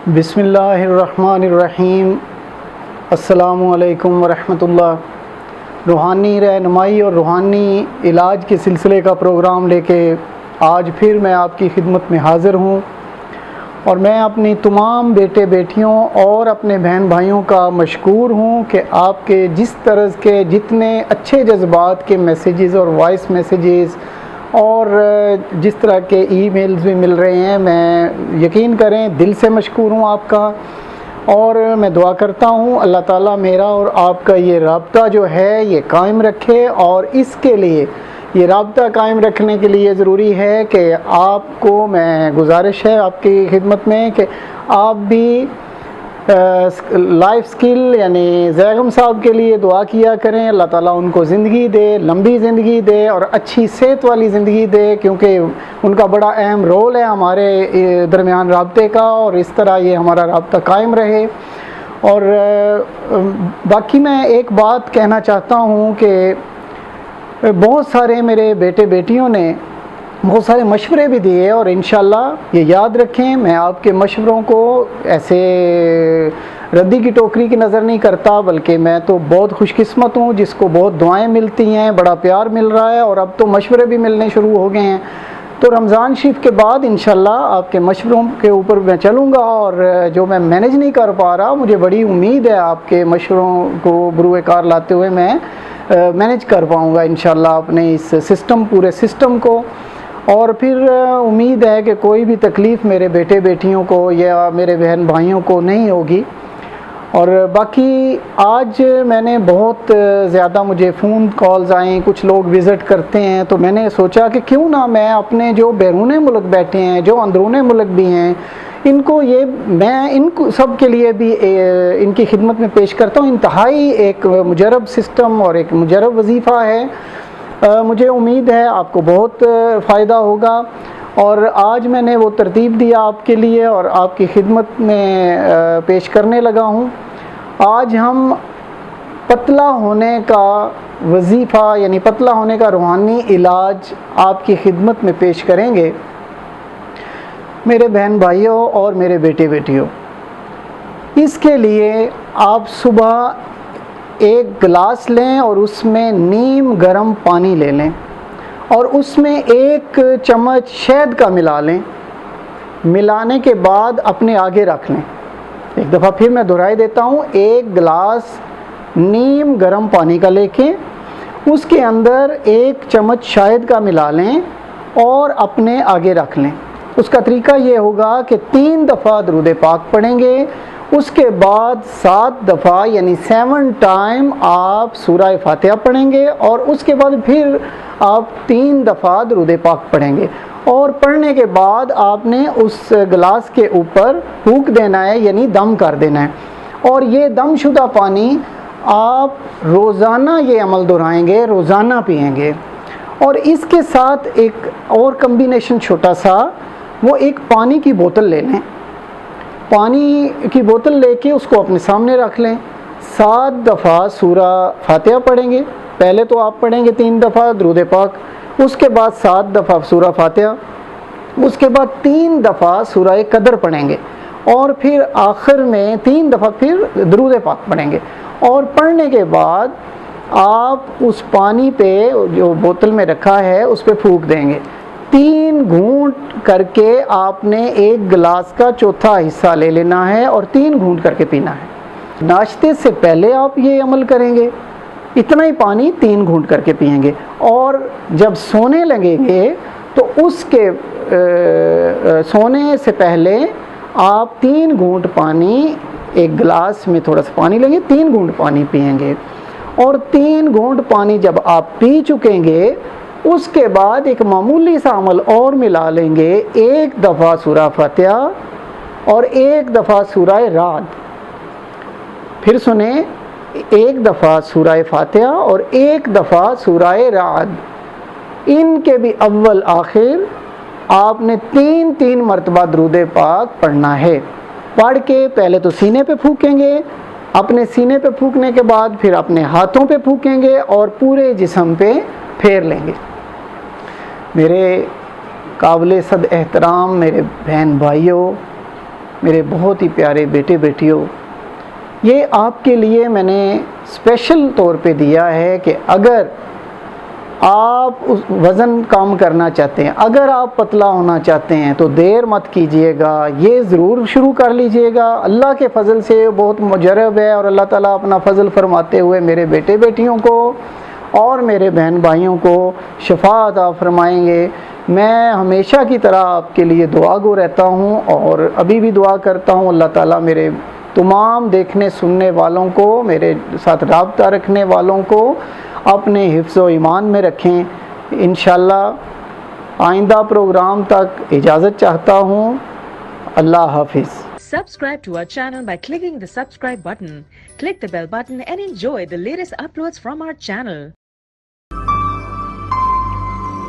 بسم اللہ الرحمن الرحیم۔ السلام علیکم ورحمۃ اللہ۔ روحانی رہنمائی اور روحانی علاج کے سلسلے کا پروگرام لے کے آج پھر میں آپ کی خدمت میں حاضر ہوں، اور میں اپنی تمام بیٹے بیٹیوں اور اپنے بہن بھائیوں کا مشکور ہوں کہ آپ کے جس طرح کے جتنے اچھے جذبات کے میسیجز اور وائس میسیجز اور جس طرح کے ای میلز بھی مل رہے ہیں، میں یقین کریں دل سے مشکور ہوں آپ کا، اور میں دعا کرتا ہوں اللہ تعالیٰ میرا اور آپ کا یہ رابطہ جو ہے یہ قائم رکھے۔ اور اس کے لیے یہ رابطہ قائم رکھنے کے لیے ضروری ہے کہ آپ کو میں گزارش ہے آپ کی خدمت میں کہ آپ بھی لائف سکل یعنی زیغم صاحب کے لیے دعا کیا کریں، اللہ تعالیٰ ان کو زندگی دے، لمبی زندگی دے اور اچھی صحت والی زندگی دے، کیونکہ ان کا بڑا اہم رول ہے ہمارے درمیان رابطے کا، اور اس طرح یہ ہمارا رابطہ قائم رہے۔ اور باقی میں ایک بات کہنا چاہتا ہوں کہ بہت سارے میرے بیٹے بیٹیوں نے بہت سارے مشورے بھی دیے، اور انشاءاللہ یہ یاد رکھیں میں آپ کے مشوروں کو ایسے ردی کی ٹوکری کی نظر نہیں کرتا، بلکہ میں تو بہت خوش قسمت ہوں جس کو بہت دعائیں ملتی ہیں، بڑا پیار مل رہا ہے، اور اب تو مشورے بھی ملنے شروع ہو گئے ہیں۔ تو رمضان شریف کے بعد انشاءاللہ آپ کے مشوروں کے اوپر میں چلوں گا، اور جو میں مینیج نہیں کر پا رہا مجھے بڑی امید ہے آپ کے مشوروں کو بروئے کار لاتے ہوئے میں مینیج کر پاؤں گا انشاءاللہ اپنے اس پورے سسٹم کو۔ اور پھر امید ہے کہ کوئی بھی تکلیف میرے بیٹے بیٹیوں کو یا میرے بہن بھائیوں کو نہیں ہوگی۔ اور باقی آج میں نے بہت زیادہ مجھے فون کالز آئیں، کچھ لوگ وزٹ کرتے ہیں، تو میں نے سوچا کہ کیوں نہ میں اپنے جو بیرون ملک بیٹھے ہیں، جو اندرون ملک بھی ہیں، میں ان کو سب کے لیے بھی ان کی خدمت میں پیش کرتا ہوں۔ انتہائی ایک مجرب سسٹم اور ایک مجرب وظیفہ ہے، مجھے امید ہے آپ کو بہت فائدہ ہوگا۔ اور آج میں نے وہ ترتیب دیا آپ کے لیے اور آپ کی خدمت میں پیش کرنے لگا ہوں۔ آج ہم پتلا ہونے کا وظیفہ یعنی پتلا ہونے کا روحانی علاج آپ کی خدمت میں پیش کریں گے میرے بہن بھائیوں اور میرے بیٹے بیٹیوں۔ اس کے لیے آپ صبح ایک گلاس لیں اور اس میں نیم گرم پانی لے لیں، اور اس میں 1 چمچ شہد کا ملا لیں۔ ملانے کے بعد اپنے آگے رکھ لیں۔ ایک دفعہ پھر میں دہرائی دیتا ہوں، 1 گلاس نیم گرم پانی کا لے کے اس کے اندر 1 چمچ شہد کا ملا لیں اور اپنے آگے رکھ لیں۔ اس کا طریقہ یہ ہوگا کہ 3 دفعہ درود پاک پڑھیں گے، اس کے بعد 7 دفعہ یعنی 7 ٹائم آپ سورہ فاتحہ پڑھیں گے، اور اس کے بعد پھر آپ 3 دفعہ درود پاک پڑھیں گے، اور پڑھنے کے بعد آپ نے اس گلاس کے اوپر پھونک دینا ہے یعنی دم کر دینا ہے۔ اور یہ دم شدہ پانی آپ روزانہ یہ عمل دہرائیں گے، روزانہ پئیں گے۔ اور اس کے ساتھ ایک اور کمبینیشن چھوٹا سا، وہ ایک پانی کی بوتل لے لیں۔ پانی کی بوتل لے کے اس کو اپنے سامنے رکھ لیں، 7 دفعہ سورہ فاتحہ پڑھیں گے۔ پہلے تو آپ پڑھیں گے 3 دفعہ درود پاک، اس کے بعد 7 دفعہ سورہ فاتحہ، اس کے بعد 3 دفعہ سورہ قدر پڑھیں گے، اور پھر آخر میں 3 دفعہ پھر درود پاک پڑھیں گے۔ اور پڑھنے کے بعد آپ اس پانی پہ جو بوتل میں رکھا ہے اس پہ پھونک دیں گے۔ 3 گھونٹ کر کے آپ نے 1 گلاس کا چوتھا حصہ لے لینا ہے اور 3 گھونٹ کر کے پینا ہے۔ ناشتے سے پہلے آپ یہ عمل کریں گے، اتنا ہی پانی 3 گھونٹ کر کے پئیں گے، اور جب سونے لگیں گے تو اس کے سونے سے پہلے آپ 3 گھونٹ پانی، 1 گلاس میں تھوڑا سا پانی لیں گے، 3 گھونٹ پانی پئیں گے۔ اور 3 گھونٹ پانی جب آپ پی چکیں گے، اس کے بعد ایک معمولی سا عمل اور ملا لیں گے، 1 دفعہ سورہ فاتحہ اور 1 دفعہ سورہ رعد۔ پھر سنیں، 1 دفعہ سورہ فاتحہ اور 1 دفعہ سورہ رعد، ان کے بھی اول آخر آپ نے 3 مرتبہ درود پاک پڑھنا ہے۔ پڑھ کے پہلے تو سینے پہ پھونکیں گے، اپنے سینے پہ پھونکنے کے بعد پھر اپنے ہاتھوں پہ پھونکیں گے اور پورے جسم پہ پھیر لیں گے۔ میرے قابل صد احترام میرے بہن بھائیوں، میرے بہت ہی پیارے بیٹے بیٹیوں، یہ آپ کے لیے میں نے اسپیشل طور پہ دیا ہے کہ اگر آپ وزن کم کرنا چاہتے ہیں، اگر آپ پتلا ہونا چاہتے ہیں تو دیر مت کیجئے گا، یہ ضرور شروع کر لیجئے گا۔ اللہ کے فضل سے بہت مجرب ہے، اور اللہ تعالیٰ اپنا فضل فرماتے ہوئے میرے بیٹے بیٹیوں کو اور میرے بہن بھائیوں کو شفا عطا فرمائیں گے۔ میں ہمیشہ کی طرح آپ کے لیے دعا گو رہتا ہوں، اور ابھی بھی دعا کرتا ہوں اللہ تعالیٰ میرے تمام دیکھنے سننے والوں کو، میرے ساتھ رابطہ رکھنے والوں کو اپنے حفظ و ایمان میں رکھیں۔ انشاءاللہ آئندہ پروگرام تک اجازت چاہتا ہوں۔ اللہ حافظ۔ Subscribe to our channel by clicking the subscribe button. Click the bell button and enjoy the latest uploads from our channel.